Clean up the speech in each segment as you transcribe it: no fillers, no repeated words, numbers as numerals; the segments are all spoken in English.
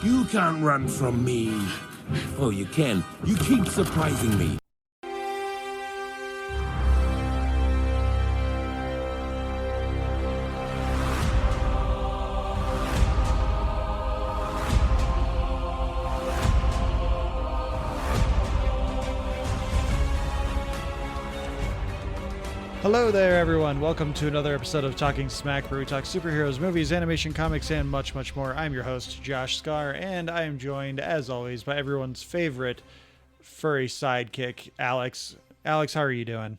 You can't run from me. Oh, you can. You keep surprising me. Hello there, everyone. Welcome to another episode of Talking Smack, where we talk superheroes, movies, animation, comics, and much, much more. I'm your host, Josh Scar, and I am joined, as always, by everyone's favorite furry sidekick, Alex. Alex, how are you doing?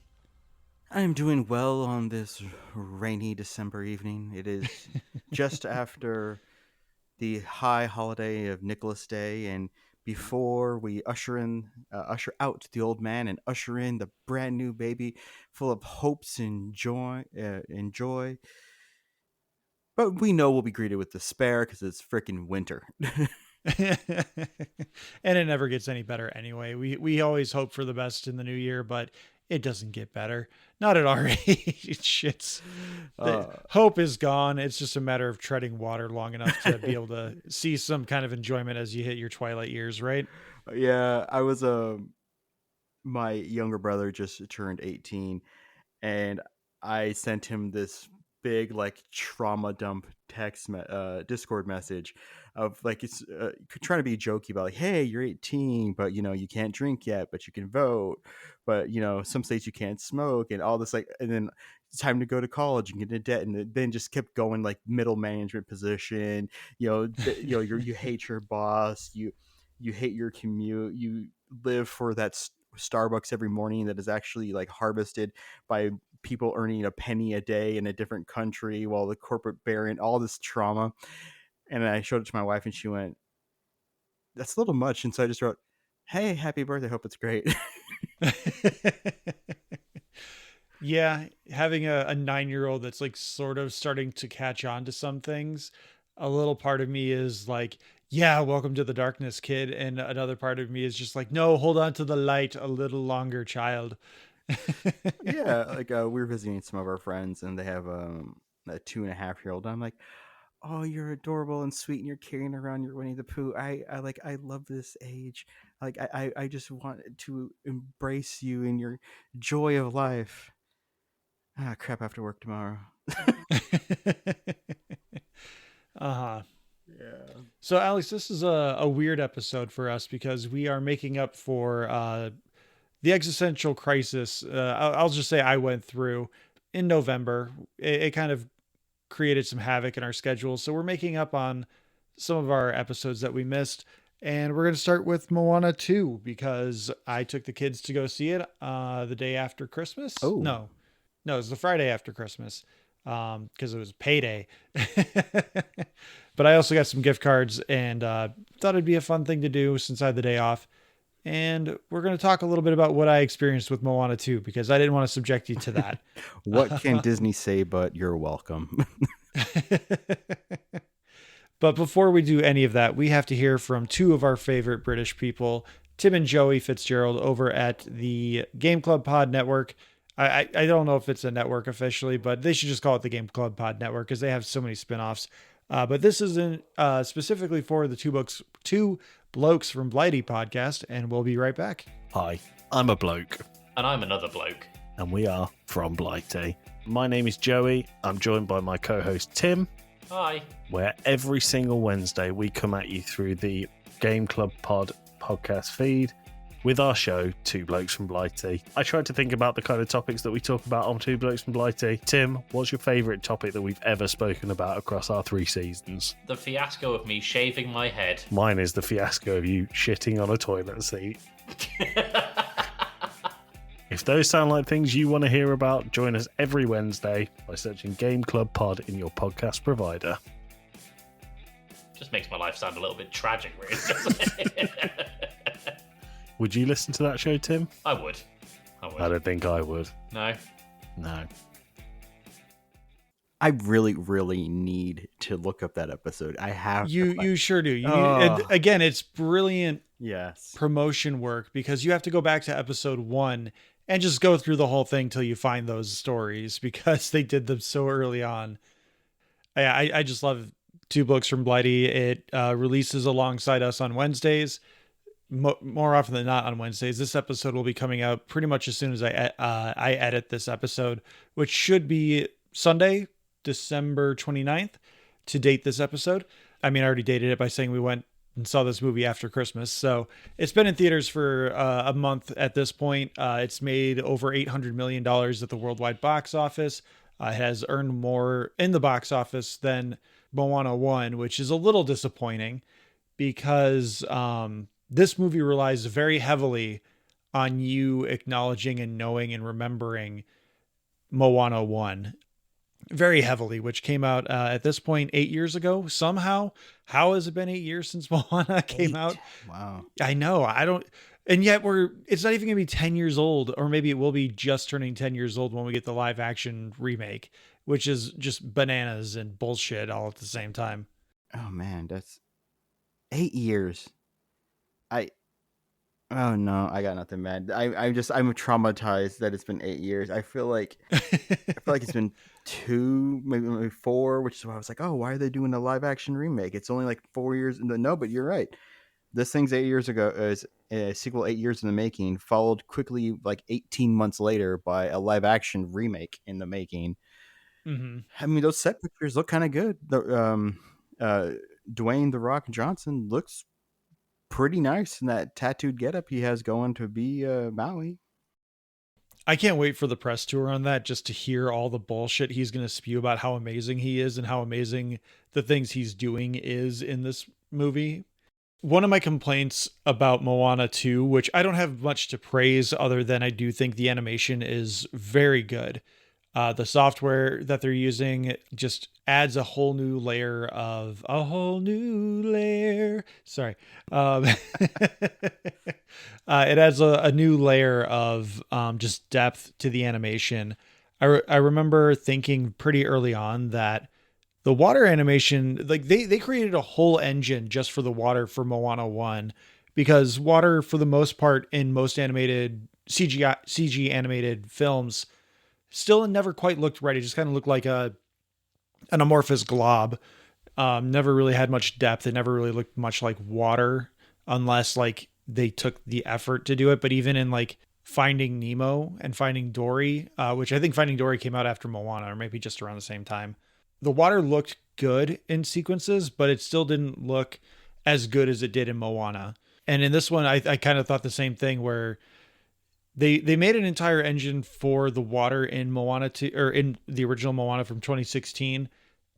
I'm doing well on this rainy December evening. It is just after the high holiday of Nicholas Day, and before we usher out the old man and usher in the brand new baby, full of hopes and joy. But we know we'll be greeted with despair because it's freaking winter. And it never gets any better anyway. We always hope for the best in the new year, but it doesn't get better. Not at our age. Hope is gone. It's just a matter of treading water long enough to be able to see some kind of enjoyment as you hit your twilight years, right? Yeah, I was my younger brother just turned 18, and I sent him this big like trauma dump Discord message of like it's trying to be jokey about like, hey, you're 18, but you can't drink yet, but you can vote, but some states you can't smoke, and all this, like, and then it's time to go to college and get into debt, and then just kept going, like middle management position, you hate your boss, you hate your commute, you live for that Starbucks every morning that is actually like harvested by people earning a penny a day in a different country while the corporate bearing all this trauma. And I showed it to my wife and she went, that's a little much. And so I just wrote, hey, happy birthday, hope it's great. Yeah, having a 9-year-old that's like sort of starting to catch on to some things, a little part of me is like, yeah, welcome to the darkness, kid. And another part of me is just like, no, hold on to the light a little longer, child. Yeah, like we were visiting some of our friends and they have a 2.5-year-old. I'm like, oh, you're adorable and sweet, and you're carrying around your Winnie the Pooh. I love this age. Like I just want to embrace you in your joy of life. Ah, crap! I have to work tomorrow. Uh-huh. Yeah. So, Alex, this is a weird episode for us because we are making up for the existential crisis. I'll just say I went through in November. It kind of created some havoc in our schedule. So we're making up on some of our episodes that we missed. And we're going to start with Moana 2 because I took the kids to go see it the day after Christmas. Oh. No, it was the Friday after Christmas because it was payday. But I also got some gift cards and thought it'd be a fun thing to do since I had the day off. And we're going to talk a little bit about what I experienced with Moana 2 because I didn't want to subject you to that. What can Disney say but you're welcome? But before we do any of that, we have to hear from two of our favorite British people, Tim and Joey Fitzgerald over at the Game Club Pod Network. I don't know if it's a network officially, but they should just call it the Game Club Pod Network because they have so many spinoffs. But this isn't specifically for the two Blokes from Blighty podcast, and we'll be right back. Hi, I'm a bloke. And I'm another bloke. And we are from Blighty. My name is Joey. I'm joined by my co-host Tim. Hi. Where every single Wednesday we come at you through the Game Club Pod podcast feed with our show, Two Blokes from Blighty. I tried to think about the kind of topics that we talk about on Two Blokes from Blighty. Tim, what's your favourite topic that we've ever spoken about across our 3 seasons? The fiasco of me shaving my head. Mine is the fiasco of you shitting on a toilet seat. If those sound like things you want to hear about, join us every Wednesday by searching Game Club Pod in your podcast provider. Just makes my life sound a little bit tragic, really, doesn't it? Would you listen to that show, Tim? I would. I don't think I would. No. I really, really need to look up that episode. I have. You sure do. Again, it's brilliant promotion work because you have to go back to episode 1 and just go through the whole thing till you find those stories because they did them so early on. I just love Two Blokes from Blighty. It releases alongside us on Wednesdays. More often than not on Wednesdays. This episode will be coming out pretty much as soon as I edit this episode, which should be Sunday, December 29th, to date this episode. I mean, I already dated it by saying we went and saw this movie after Christmas. So it's been in theaters for a month at this point. It's made over $800 million at the worldwide box office. It has earned more in the box office than Moana 1, which is a little disappointing because this movie relies very heavily on you acknowledging and knowing and remembering Moana 1 very heavily, which came out at this point 8 years ago. Somehow, how has it been 8 years since Moana came out? Wow. I know. I don't. And yet it's not even going to be 10 years old, or maybe it will be just turning 10 years old when we get the live action remake, which is just bananas and bullshit all at the same time. Oh man, that's 8 years. Oh no, I got nothing, man. I'm traumatized that it's been 8 years. I feel like it's been 2, maybe 4, which is why I was like, oh, why are they doing a live action remake? It's only like 4 years. No, but you're right. This thing's 8 years ago. Is a sequel 8 years in the making, followed quickly like 18 months later by a live action remake in the making. Mm-hmm. I mean, those set pictures look kind of good. Dwayne "The Rock" Johnson looks pretty nice in that tattooed getup he has going to be Maui. I can't wait for the press tour on that, just to hear all the bullshit he's going to spew about how amazing he is and how amazing the things he's doing is in this movie. One of my complaints about Moana 2, which I don't have much to praise other than I do think the animation is very good. The software that they're using just adds a whole new layer. Sorry. It adds a new layer of just depth to the animation. I remember thinking pretty early on that the water animation, like they created a whole engine just for the water for Moana 1, because water, for the most part, in most animated CG animated films, still never quite looked right. It just kind of looked like an amorphous glob. Never really had much depth. It never really looked much like water unless like they took the effort to do it. But even in like Finding Nemo and Finding Dory, which I think Finding Dory came out after Moana, or maybe just around the same time, the water looked good in sequences, but it still didn't look as good as it did in Moana. And in this one, I kind of thought the same thing, where they made an entire engine for the water in Moana 2, or in the original Moana from 2016,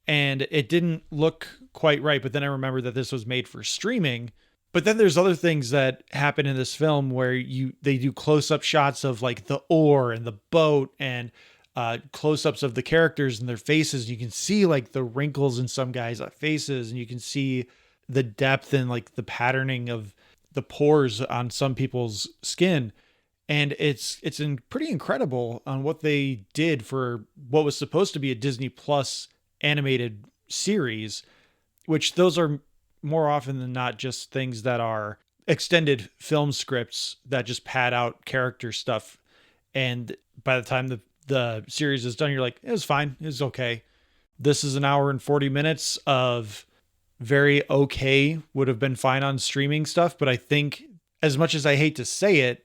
and it didn't look quite right. But then I remembered that this was made for streaming. But then there's other things that happen in this film where they do close-up shots of like the oar and the boat, and close-ups of the characters and their faces. You can see like the wrinkles in some guys' faces, and you can see the depth and like the patterning of the pores on some people's skin. And it's pretty incredible on what they did for what was supposed to be a Disney Plus animated series, which those are more often than not just things that are extended film scripts that just pad out character stuff. And by the time the series is done, you're like, it was fine. It was okay. This is an hour and 40 minutes of very okay, would have been fine on streaming stuff. But I think, as much as I hate to say it,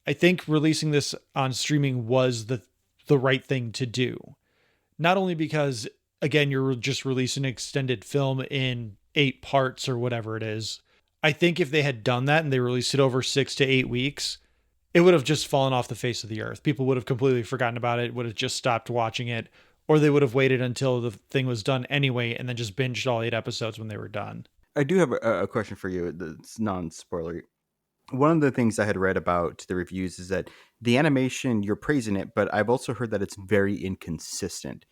I think releasing this on streaming was the right thing to do. Not only because, again, you're just releasing an extended film in 8 parts or whatever it is. I think if they had done that and they released it over 6 to 8 weeks, it would have just fallen off the face of the earth. People would have completely forgotten about it, would have just stopped watching it, or they would have waited until the thing was done anyway and then just binged all 8 episodes when they were done. I do have a question for you that's non-spoilery. One of the things I had read about the reviews is that the animation, you're praising it, but I've also heard that it's very inconsistent.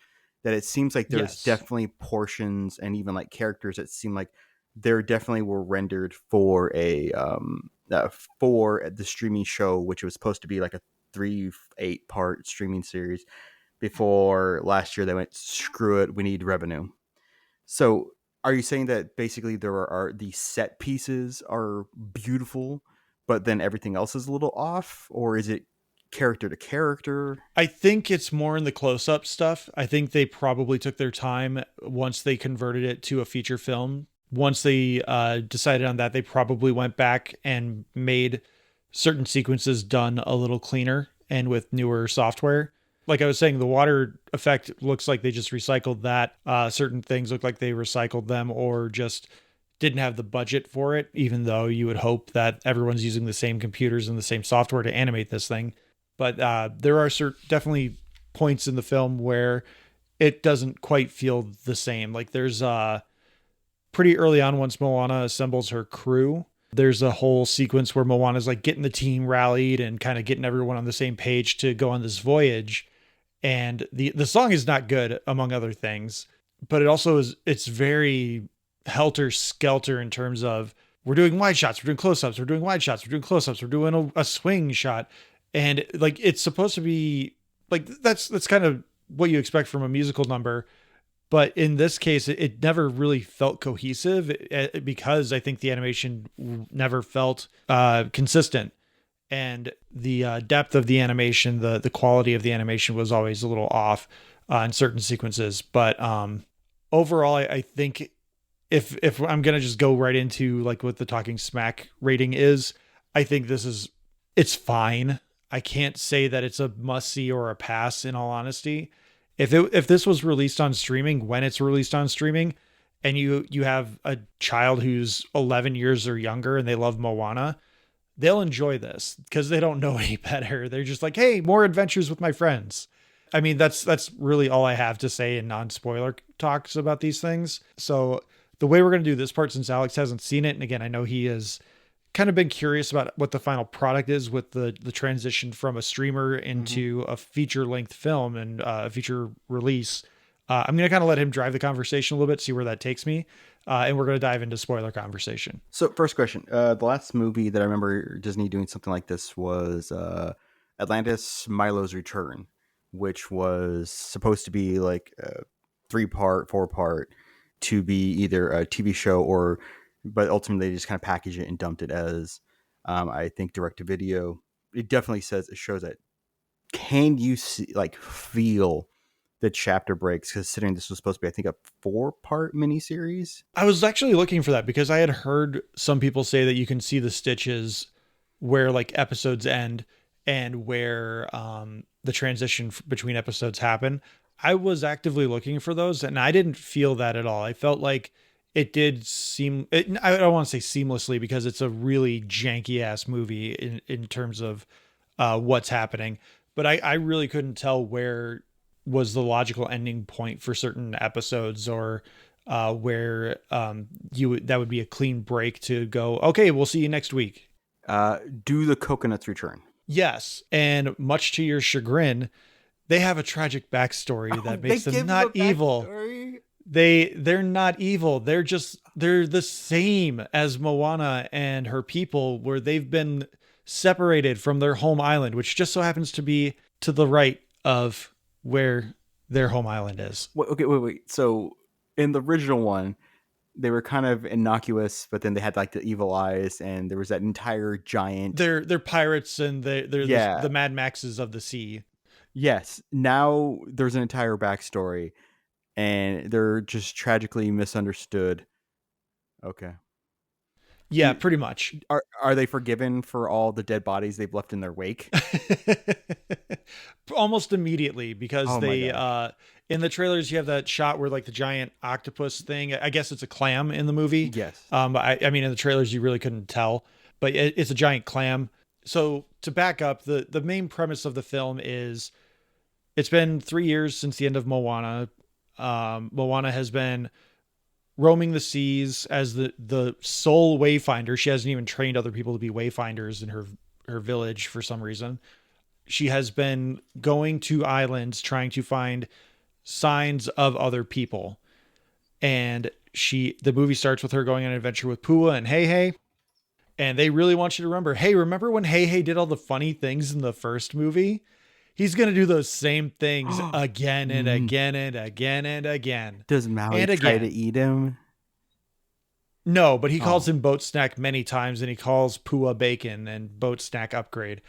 That it seems like there's definitely portions and even like characters that seem like there definitely were rendered for for the streaming show, which was supposed to be like a 3-8 part streaming series. Before last year, they went, screw it, we need revenue. So are you saying that basically there are these set pieces are beautiful, but then everything else is a little off? Or is it character to character? I think it's more in the close-up stuff. I think they probably took their time once they converted it to a feature film. Once they decided on that, they probably went back and made certain sequences done a little cleaner and with newer software. Like I was saying, the water effect looks like they just recycled that. Certain things look like they recycled them or just didn't have the budget for it, even though you would hope that everyone's using the same computers and the same software to animate this thing. But there are definitely points in the film where it doesn't quite feel the same. Like there's pretty early on, once Moana assembles her crew, there's a whole sequence where Moana's like getting the team rallied and kind of getting everyone on the same page to go on this voyage. And the song is not good, among other things, but it also it's very helter skelter in terms of we're doing wide shots, we're doing close-ups, we're doing wide shots, we're doing close-ups, we're doing a swing shot. And like, it's supposed to be like, that's kind of what you expect from a musical number. But in this case, it never really felt cohesive because I think the animation never felt consistent. And the depth of the animation, the quality of the animation was always a little off in certain sequences. But overall, I think if I'm going to just go right into like what the Talking Smack rating is, I think it's fine. I can't say that it's a must-see or a pass, in all honesty. If this was released on streaming, when it's released on streaming, and you have a child who's 11 years or younger and they love Moana, they'll enjoy this because they don't know any better. They're just like, hey, more adventures with my friends. I mean, that's really all I have to say in non-spoiler talks about these things. So the way we're going to do this part, since Alex hasn't seen it, and again, I know he has kind of been curious about what the final product is with the transition from a streamer into a feature-length film and a feature release. I'm going to kind of let him drive the conversation a little bit, see where that takes me. And we're going to dive into spoiler conversation. So first question, the last movie that I remember Disney doing something like this was Atlantis Milo's Return, which was supposed to be like a 3-part, 4-part to be either a TV show but ultimately they just kind of packaged it and dumped it as, I think, direct-to-video. It definitely shows that. Can you feel the chapter breaks, considering this was supposed to be, I think, a 4-part miniseries? I was actually looking for that because I had heard some people say that you can see the stitches where like episodes end and where the transition between episodes happen. I was actively looking for those and I didn't feel that at all. I felt like it did I don't want to say seamlessly because it's a really janky ass movie in terms of what's happening, but I really couldn't tell where was the logical ending point for certain episodes or where that would be a clean break to go, okay, we'll see you next week. Do the coconuts return? Yes. And much to your chagrin, they have a tragic backstory that makes them not evil. They're not evil. They're the same as Moana and her people, where they've been separated from their home island, which just so happens to be to the right of where their home island is. Wait. So in the original one, they were kind of innocuous, but then they had like the evil eyes, and there was that entire giant. They're pirates, and they're the Mad Maxes of the sea. Yes. Now there's an entire backstory. And they're just tragically misunderstood. Okay. Yeah, pretty much. Are they forgiven for all the dead bodies they've left in their wake? Almost immediately, because in the trailers you have that shot where like the giant octopus thing. I guess it's a clam in the movie. Yes. I mean, in the trailers you really couldn't tell, but it's a giant clam. So to back up, the main premise of the film is it's been 3 years since the end of Moana. Moana has been roaming the seas as the sole wayfinder. She hasn't even trained other people to be wayfinders in her village for some reason. She has been going to islands trying to find signs of other people. And the movie starts with her going on an adventure with Pua and Hey Hey. And they really want you to remember when Hey Hey did all the funny things in the first movie? He's going to do those same things again and again and again and again. Does Maui try to eat him? No, but he calls him Boat Snack many times, and he calls Pua Bacon and Boat Snack Upgrade.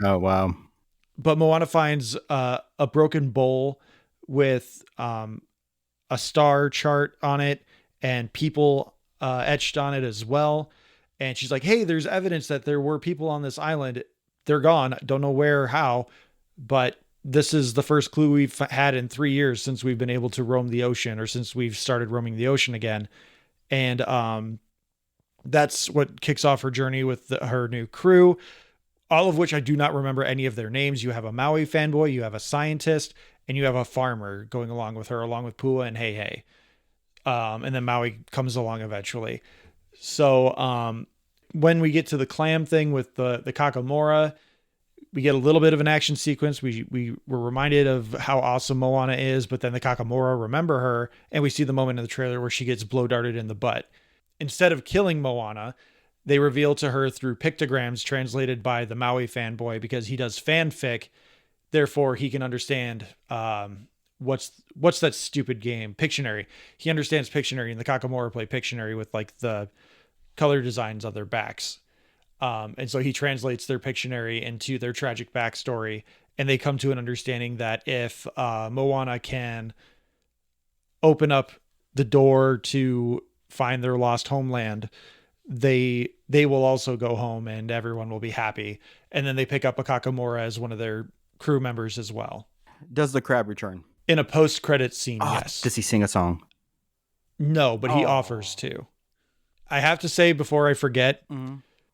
Oh, wow. But Moana finds a broken bowl with a star chart on it and people etched on it as well. And she's like, hey, there's evidence that there were people on this island. They're gone. Don't know where or how, but this is the first clue we've had in 3 years since we've been able to roam the ocean, or since we've started roaming the ocean again. And that's what kicks off her journey with her new crew, all of which I do not remember any of their names. You have a Maui fanboy, you have a scientist, and you have a farmer going along with her, along with Pua and Hey Hey. And then Maui comes along eventually. So when we get to the clam thing with the Kakamora, we get a little bit of an action sequence. We were reminded of how awesome Moana is, but then the Kakamora remember her, and we see the moment in the trailer where she gets blow darted in the butt. Instead of killing Moana, they reveal to her through pictograms translated by the Maui fanboy, because he does fanfic. Therefore, he can understand what's that stupid game, Pictionary. He understands Pictionary, and the Kakamora play Pictionary with like the color designs on their backs. And so he translates their Pictionary into their tragic backstory, and they come to an understanding that if Moana can open up the door to find their lost homeland, they will also go home and everyone will be happy. And then they pick up a Kakamora as one of their crew members as well. Does the crab return? In a post-credit scene, yes. Does he sing a song? No, but he offers to. I have to say before I forget,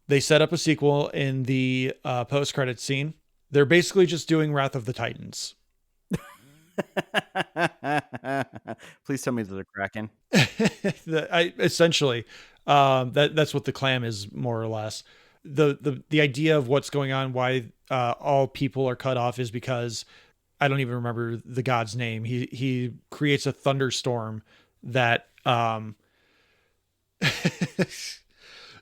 they set up a sequel in the post-credit scene. They're basically just doing Wrath of the Titans. Please tell me there's a Kraken. Essentially, that's what the clam is, more or less. The idea of what's going on, why all people are cut off, is because I don't even remember the god's name. He creates a thunderstorm that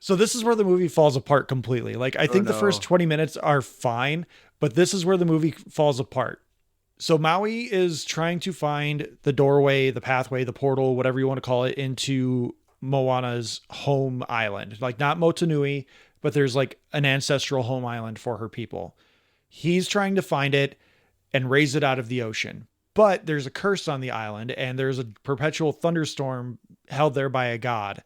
so this is where the movie falls apart completely. Like, I think the first 20 minutes are fine, but this is where the movie falls apart. So Maui is trying to find the doorway, the pathway, the portal, whatever you want to call it, into Moana's home island. Like, not Motunui, but there's like an ancestral home island for her people. He's trying to find it and raise it out of the ocean. But there's a curse on the island, and there's a perpetual thunderstorm held there by a god.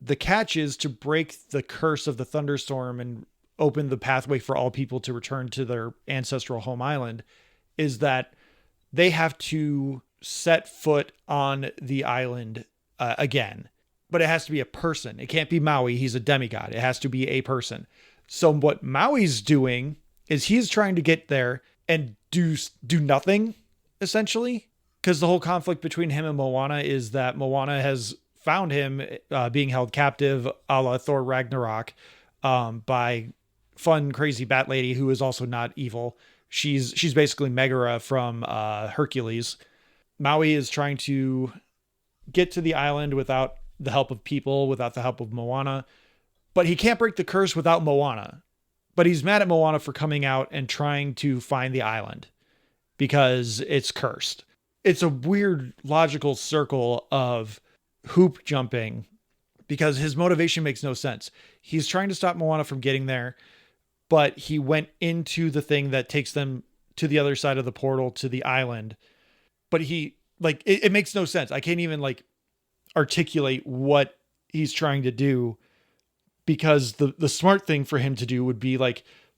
The catch is to break the curse of the thunderstorm and open the pathway for all people to return to their ancestral home island, is that they have to set foot on the island again. But it has to be a person. It can't be Maui. He's a demigod. It has to be a person. So what Maui's doing is he's trying to get there and do nothing, essentially. Because the whole conflict between him and Moana is that Moana has found him being held captive a la Thor Ragnarok by fun, crazy bat lady who is also not evil. She's basically Megara from Hercules. Maui is trying to get to the island without the help of people, without the help of Moana, but he can't break the curse without Moana. But he's mad at Moana for coming out and trying to find the island because it's cursed. It's a weird logical circle of hoop jumping because his motivation makes no sense. He's trying to stop Moana from getting there, but he went into the thing that takes them to the other side of the portal to the island. But it makes no sense. I can't even articulate what he's trying to do, because the smart thing for him to do would be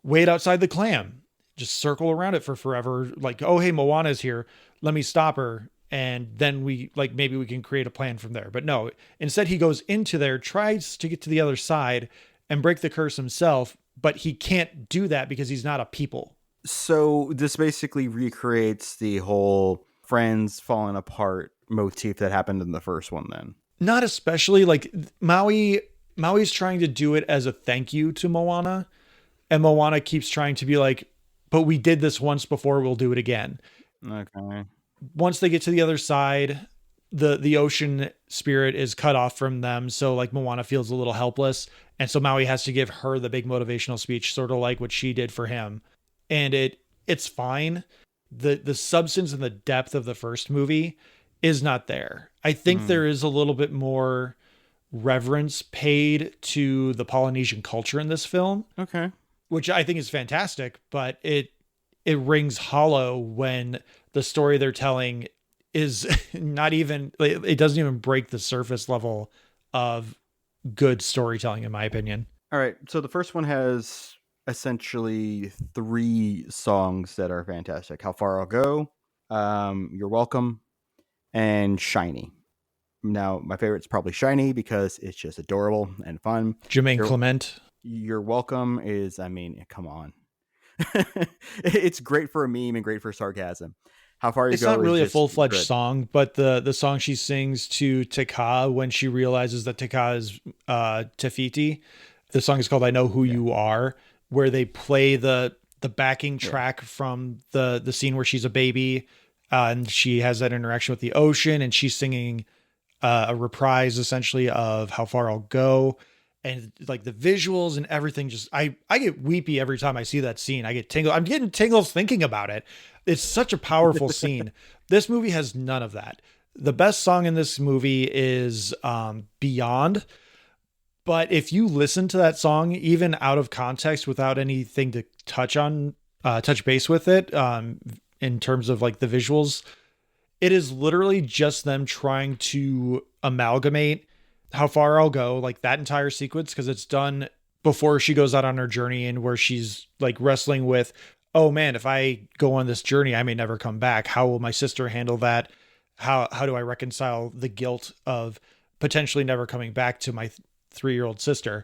wait outside the clam, just circle around it for forever. Oh, hey, Moana's here. Let me stop her. And then maybe we can create a plan from there. But no, instead he goes into there, tries to get to the other side and break the curse himself, but he can't do that because he's not a people. So this basically recreates the whole friends falling apart motif that happened in the first one then. Not especially. Maui's trying to do it as a thank you to Moana, and Moana keeps trying to be but we did this once before, we'll do it again. Okay. Once they get to the other side, the ocean spirit is cut off from them. So Moana feels a little helpless. And so Maui has to give her the big motivational speech, sort of like what she did for him. And it's fine. The substance and the depth of the first movie is not there. I think there is a little bit more reverence paid to the Polynesian culture in this film. Okay. Which I think is fantastic, but it rings hollow when the story they're telling is not even, it doesn't even break the surface level of good storytelling, in my opinion. All right, so the first one has essentially 3 songs that are fantastic: "How Far I'll Go," "You're Welcome," and "Shiny." Now, my favorite's probably "Shiny" because it's just adorable and fun. Jermaine Clement. "You're Welcome" is, I mean, come on. It's great for a meme and great for sarcasm. "How Far You It's Go" not really is a just full-fledged good. song, but the song she sings to Taka when she realizes that Taka is Tafiti, the song is called "I Know Who You Are," where they play the backing track from the scene where she's a baby, and she has that interaction with the ocean, and she's singing a reprise essentially of "How Far I'll Go." And like the visuals and everything, just I get weepy every time I see that scene. I get tingles. I'm getting tingles thinking about it. It's such a powerful scene. This movie has none of that. The best song in this movie is Beyond. But if you listen to that song, even out of context, without anything to touch base with it, in terms of like the visuals, it is literally just them trying to amalgamate How Far I'll Go, like that entire sequence, because it's done before she goes out on her journey and where she's like wrestling with, oh man, if I go on this journey, I may never come back. How will my sister handle that? How do I reconcile the guilt of potentially never coming back to my 3-year-old sister?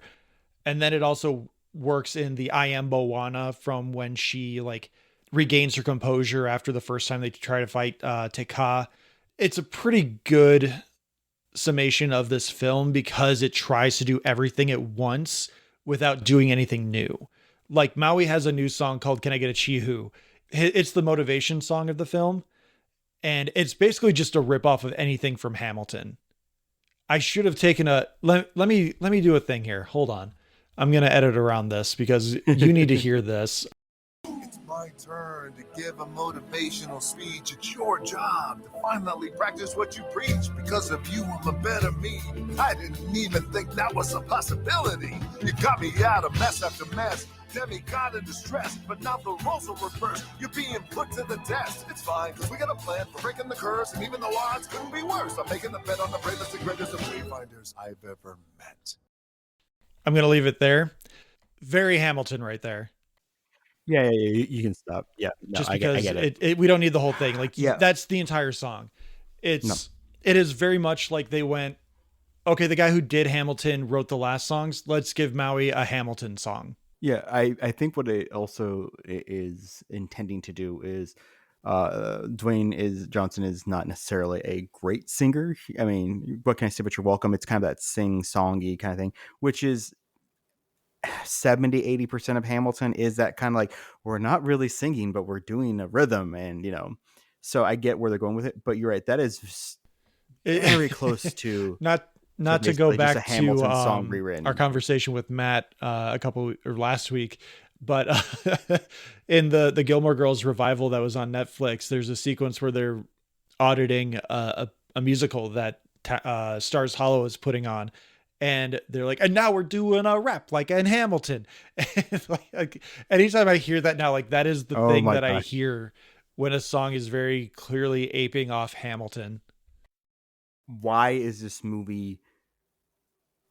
And then it also works in the I Am Moana from when she like regains her composure after the first time they try to fight Te Kā. It's a pretty good summation of this film because it tries to do everything at once without doing anything new. Like Maui has a new song called "Can I Get a Chihu?" It's the motivation song of the film, and it's basically just a ripoff of anything from Hamilton. I should have taken let me do a thing here. Hold on. I'm going to edit around this because you need to hear this. It's my turn to give a motivational speech. It's your job to finally practice what you preach. Because of you, I'm a better me. I didn't even think that was a possibility. You got me out of mess after mess. Demigod in distress, but now the roles are reversed. You're being put to the test. It's fine, because we got a plan for breaking the curse, and even the odds couldn't be worse. I'm making the bet on the bravest and greatest of wayfinders I've ever met. I'm going to leave it there. Very Hamilton right there. Yeah, you can stop. Yeah, no, just I because get it. We don't need the whole thing. Like, Yeah. that's the entire song. It is very much like they went, okay, the guy who did Hamilton wrote the last songs. Let's give Maui a Hamilton song. Yeah, I think what it also is intending to do is Dwayne Johnson is not necessarily a great singer. I mean, what can I say but you're welcome? It's kind of that sing-songy kind of thing, which is 70-80% of Hamilton is that kind of like, we're not really singing, but we're doing a rhythm, and so I get where they're going with it. But you're right, that is very close to not to go back a Hamilton to song rewritten. Our conversation with Matt last week, but in the Gilmore Girls revival that was on Netflix, there's a sequence where they're auditing a musical that Stars Hollow is putting on, and they're like, and now we're doing a rap like in Hamilton. And like anytime I hear that now, like that is the thing that I hear when a song is very clearly aping off Hamilton. Why is this movie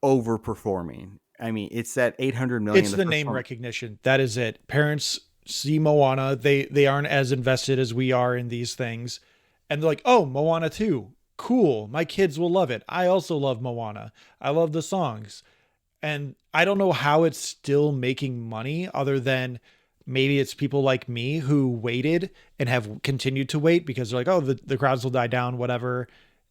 overperforming? I mean, it's that 800 million. It's the name recognition. That is it. Parents see Moana. They aren't as invested as we are in these things. And they're like, oh, Moana 2. Cool. My kids will love it. I also love Moana. I love the songs. And I don't know how it's still making money other than maybe it's people like me who waited and have continued to wait because they're like, oh, the crowds will die down, whatever.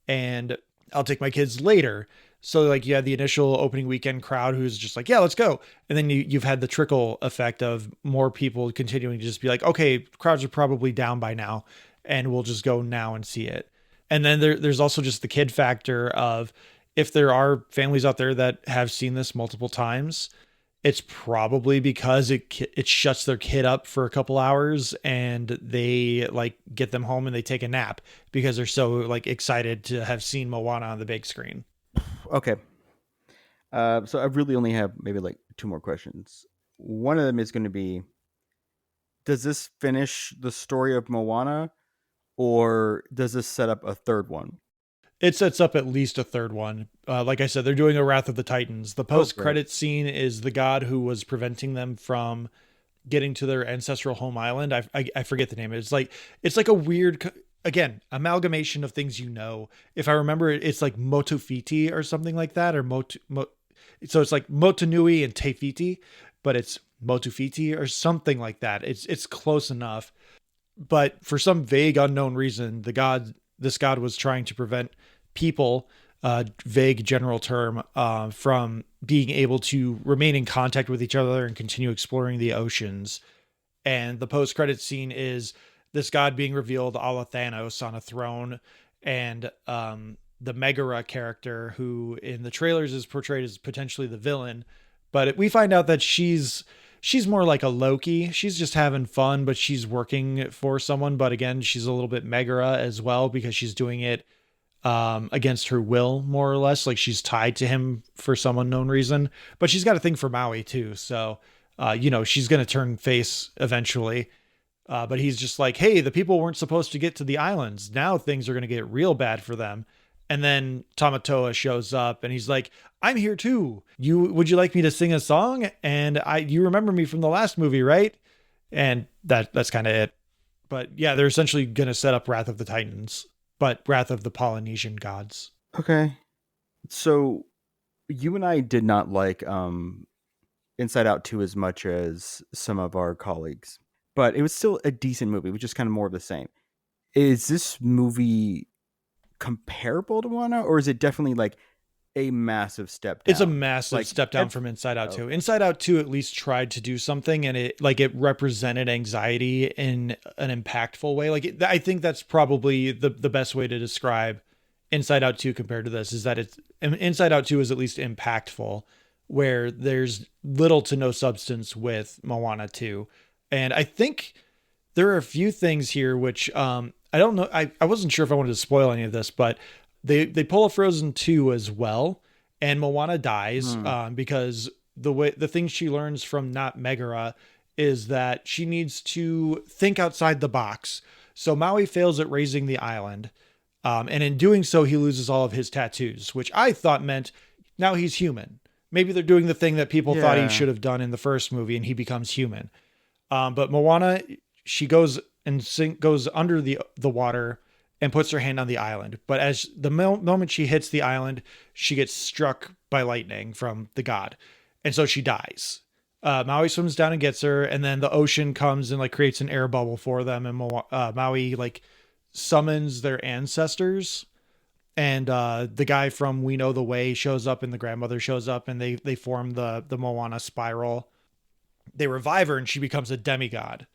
And I'll take my kids later. So like you had the initial opening weekend crowd who's just like, yeah, let's go. And then you've had the trickle effect of more people continuing to just be like, okay, crowds are probably down by now and we'll just go now and see it. And then there's also just the kid factor of if there are families out there that have seen this multiple times, it's probably because it shuts their kid up for a couple hours and they like get them home and they take a nap because they're so like excited to have seen Moana on the big screen. Okay. So I really only have maybe like 2 more questions. One of them is going to be, does this finish the story of Moana, or does this set up a third one? It sets up at least a third one. Like I said, they're doing a Wrath of the Titans. The post-credit scene is the god who was preventing them from getting to their ancestral home island. I forget the name. It's like a weird, again, amalgamation of things you know. If I remember it, it's like Motofiti or something like that, or so it's like Motunui and Tefiti, but it's Motofiti or something like that. It's close enough. But for some vague unknown reason, this god was trying to prevent people, vague general term, from being able to remain in contact with each other and continue exploring the oceans. And the post-credit scene is this god being revealed a la Thanos on a throne, and the Megara character, who in the trailers is portrayed as potentially the villain, but we find out that she's more like a Loki. She's just having fun, but she's working for someone. But again, she's a little bit Megara as well, because she's doing it against her will, more or less. Like, she's tied to him for some unknown reason, but she's got a thing for Maui too. So, she's going to turn face eventually. But he's just like, hey, the people weren't supposed to get to the islands. Now things are going to get real bad for them. And then Tamatoa shows up and he's like, I'm here too. Would you like me to sing a song? And you remember me from the last movie, right? And that's kind of it. But yeah, they're essentially going to set up Wrath of the Titans, but Wrath of the Polynesian gods. Okay. So you and I did not like Inside Out 2 as much as some of our colleagues, but it was still a decent movie, which is kind of more of the same. Is this movie comparable to Moana, or is it definitely like a massive step down? It's a massive step down from Inside Out 2. Inside Out 2 at least tried to do something, and it represented anxiety in an impactful way. I think that's probably the best way to describe Inside Out 2 compared to this, is that Inside Out 2 is at least impactful, where there's little to no substance with Moana 2. And I think there are a few things here which I don't know. I wasn't sure if I wanted to spoil any of this, but they pull a Frozen 2 as well, and Moana dies because the thing she learns from not Megara is that she needs to think outside the box. So Maui fails at raising the island, and in doing so, he loses all of his tattoos, which I thought meant now he's human. Maybe they're doing the thing that people thought he should have done in the first movie, and he becomes human. But Moana, she goes under the water and puts her hand on the island. But as the moment she hits the island, she gets struck by lightning from the god. And so she dies. Maui swims down and gets her. And then the ocean comes and creates an air bubble for them. And Maui summons their ancestors. And the guy from We Know the Way shows up, and the grandmother shows up, and they form the Moana spiral. They revive her and she becomes a demigod.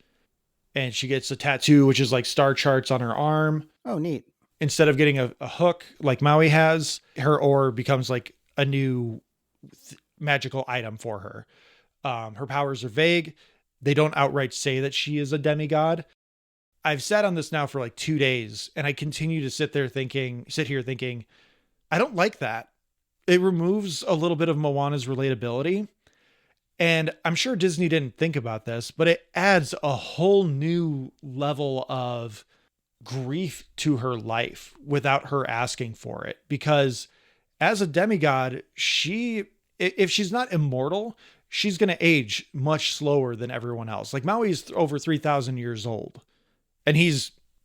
And she gets a tattoo, which is like star charts on her arm. Oh, neat. Instead of getting a hook like Maui has, her oar becomes like a new magical item for her. Her powers are vague. They don't outright say that she is a demigod. I've sat on this now for 2 days, and I continue to sit here thinking, I don't like that. It removes a little bit of Moana's relatability. And I'm sure Disney didn't think about this, but it adds a whole new level of grief to her life without her asking for it. Because as a demigod, if she's not immortal, she's going to age much slower than everyone else. Like Maui's over 3,000 years old, and he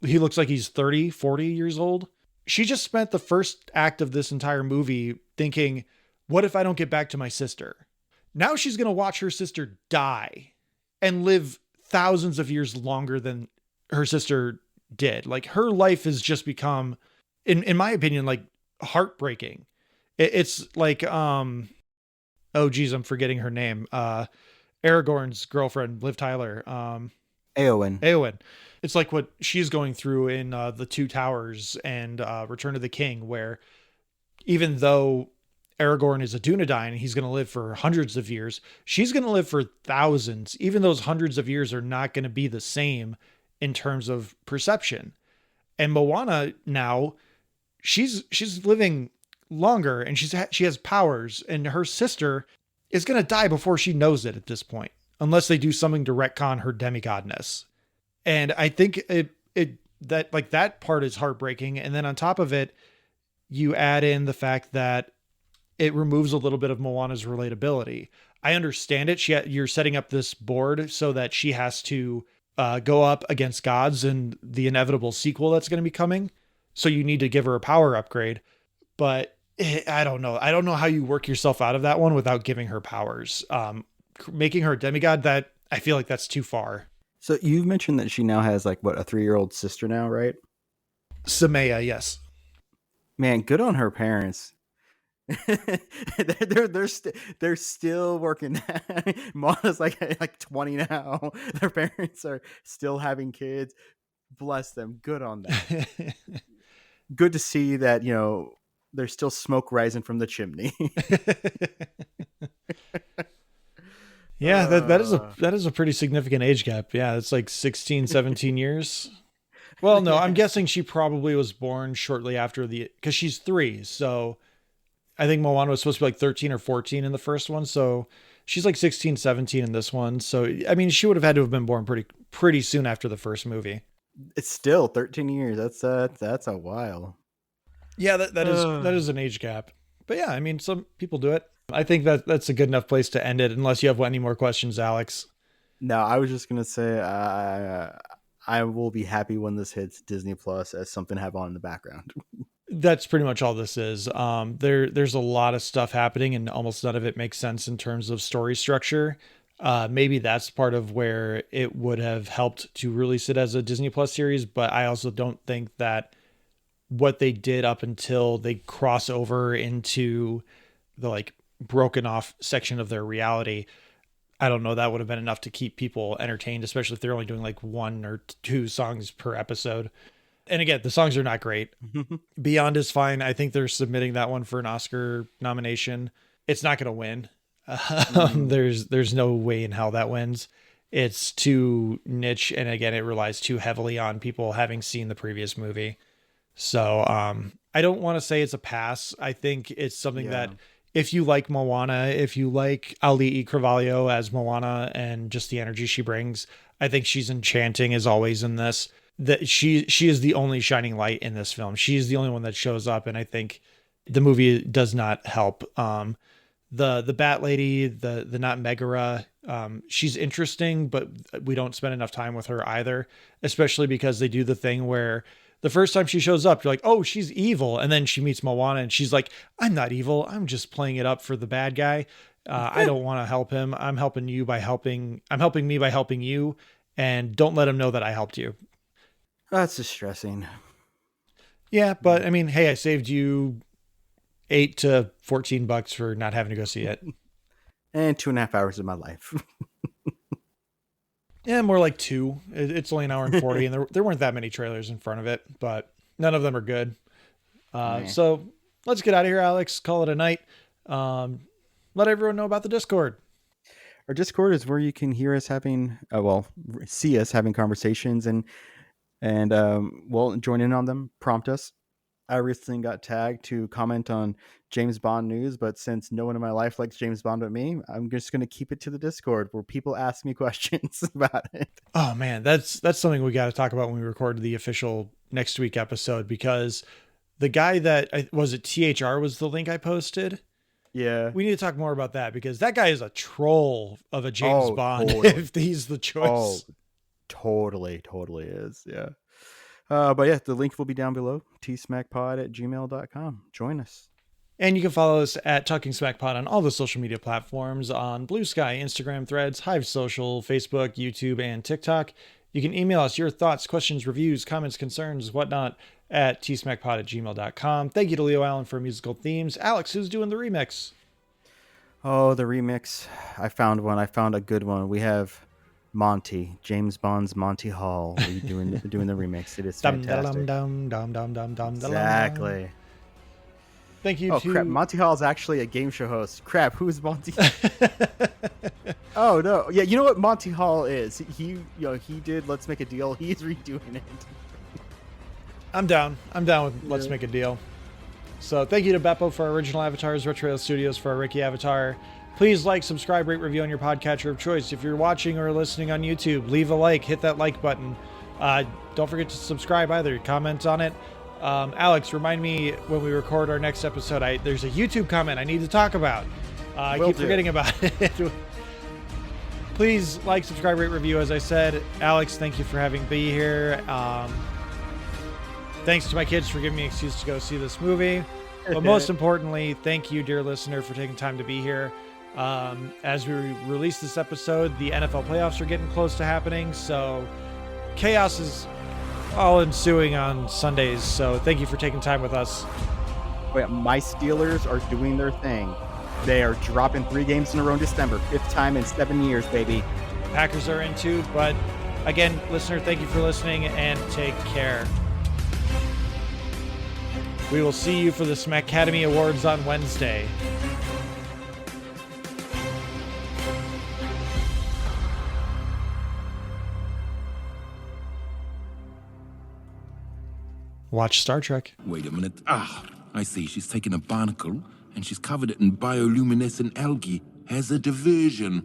looks like he's 30, 40 years old. She just spent the first act of this entire movie thinking, what if I don't get back to my sister? Now she's going to watch her sister die and live thousands of years longer than her sister did. Her life has just become, in my opinion, heartbreaking. It's oh geez, I'm forgetting her name. Aragorn's girlfriend, Liv Tyler. Éowyn. It's like what she's going through in The Two Towers and Return of the King, where even though Aragorn is a Dunedain and he's going to live for hundreds of years, she's going to live for thousands. Even those hundreds of years are not going to be the same in terms of perception. And Moana now, she's living longer, and she has powers, and her sister is going to die before she knows it at this point. unless they do something to retcon her demigodness. And I think that part is heartbreaking. And then on top of it, you add in the fact that it removes a little bit of Moana's relatability. I understand it. You're setting up this board so that she has to go up against gods in the inevitable sequel that's going to be coming. So you need to give her a power upgrade. But I don't know. I don't know how you work yourself out of that one without giving her powers. Making her a demigod, that I feel like that's too far. So you've mentioned that she now has like what, a 3-year-old sister now, right? Samaya, yes. Man, good on her parents. they're still working. Moana's like 20 now. Their parents are still having kids. Bless them. Good on them. Good to see that, you know, there's still smoke rising from the chimney. Yeah, that is a pretty significant age gap. Yeah, it's like 16, 17 years. Well, no, I'm guessing she probably was born shortly after because she's 3. So I think Moana was supposed to be like 13 or 14 in the first one. So she's like 16, 17 in this one. So, I mean, she would have had to have been born pretty soon after the first movie. It's still 13 years. That's a while. Yeah, that is an age gap. But yeah, I mean, some people do it. I think that's a good enough place to end it, unless you have any more questions, Alex. No, I was just going to say I will be happy when this hits Disney Plus as something to have on in the background. That's pretty much all this is. There's a lot of stuff happening and almost none of it makes sense in terms of story structure. Maybe that's part of where it would have helped to release it as a Disney Plus series, but I also don't think that what they did up until they cross over into the like broken off section of their reality, I don't know, that would have been enough to keep people entertained, especially if they're only doing like 1 or 2 songs per episode. And again, the songs are not great. Beyond is fine. I think they're submitting that one for an Oscar nomination. It's not going to win. There's no way in hell that wins. It's too niche. And again, it relies too heavily on people having seen the previous movie. So I don't want to say it's a pass. I think it's something that if you like Moana, if you like Ali'i Carvalho as Moana and just the energy she brings, I think she's enchanting as always in this. That she is the only shining light in this film. She's the only one that shows up, and I think the movie does not help. The Bat Lady, the not Megara, she's interesting, but we don't spend enough time with her either, especially because they do the thing where the first time she shows up, you're like, oh, she's evil. And then she meets Moana and she's like, I'm not evil. I'm just playing it up for the bad guy. I don't want to help him. I'm helping me by helping you. And don't let him know that I helped you. That's distressing. Yeah. But I mean, hey, I saved you $8 to $14 for not having to go see it. And 2.5 hours of my life. Yeah, more like 2. It's only an hour and 40, and there weren't that many trailers in front of it, but none of them are good. So let's get out of here, Alex. Call it a night. Let everyone know about the Discord. Our Discord is where you can hear us having, see us having conversations and join in on them, prompt us. I recently got tagged to comment on James Bond news, but since no one in my life likes James Bond but me, I'm just going to keep it to the Discord where people ask me questions about it. Oh man, that's something we got to talk about when we record the official next week episode, because the guy that was it THR was the link I posted. Yeah. We need to talk more about that because that guy is a troll of a James Bond. Totally. If he's the choice. Totally is. Yeah. But yeah, the link will be down below. tsmackpod@gmail.com. Join us. And you can follow us at Talking Smack Pod on all the social media platforms on Blue Sky, Instagram, Threads, Hive Social, Facebook, YouTube, and TikTok. You can email us your thoughts, questions, reviews, comments, concerns, whatnot at tsmackpod@gmail.com. Thank you to Leo Allen for musical themes. Alex, who's doing the remix? Oh, the remix. I found one. I found a good one. We have Monty, James Bond's Monty Hall. We're doing the remix. It is fantastic. Exactly. Thank you. Oh crap! Monty Hall is actually a game show host. Crap! Who's Monty? Oh no! Yeah, you know what Monty Hall is? He did Let's Make a Deal. He's redoing it. I'm down with Let's Make a Deal. So thank you to Beppo for our original avatars, Retro Studios for our Ricky avatar. Please like, subscribe, rate, review on your podcatcher of choice. If you're watching or listening on YouTube, leave a like, hit that like button. Don't forget to subscribe either. Comment on it. Alex, remind me when we record our next episode. There's a YouTube comment I need to talk about. I keep forgetting about it. Please like, subscribe, rate, review. As I said, Alex, thank you for having me here. Thanks to my kids for giving me an excuse to go see this movie. But most importantly, thank you, dear listener, for taking time to be here. As we release this episode, the NFL playoffs are getting close to happening, so chaos is all ensuing on Sundays. So thank you for taking time with us. Wait, my Steelers are doing their thing. They are dropping 3 games in a row in December. 5th time in 7 years, baby. Packers are in too, but again, listener, thank you for listening and take care. We will see you for the Smackademy Awards on Wednesday. Watch Star Trek. Wait a minute. I see. She's taken a barnacle and she's covered it in bioluminescent algae. Has a diversion.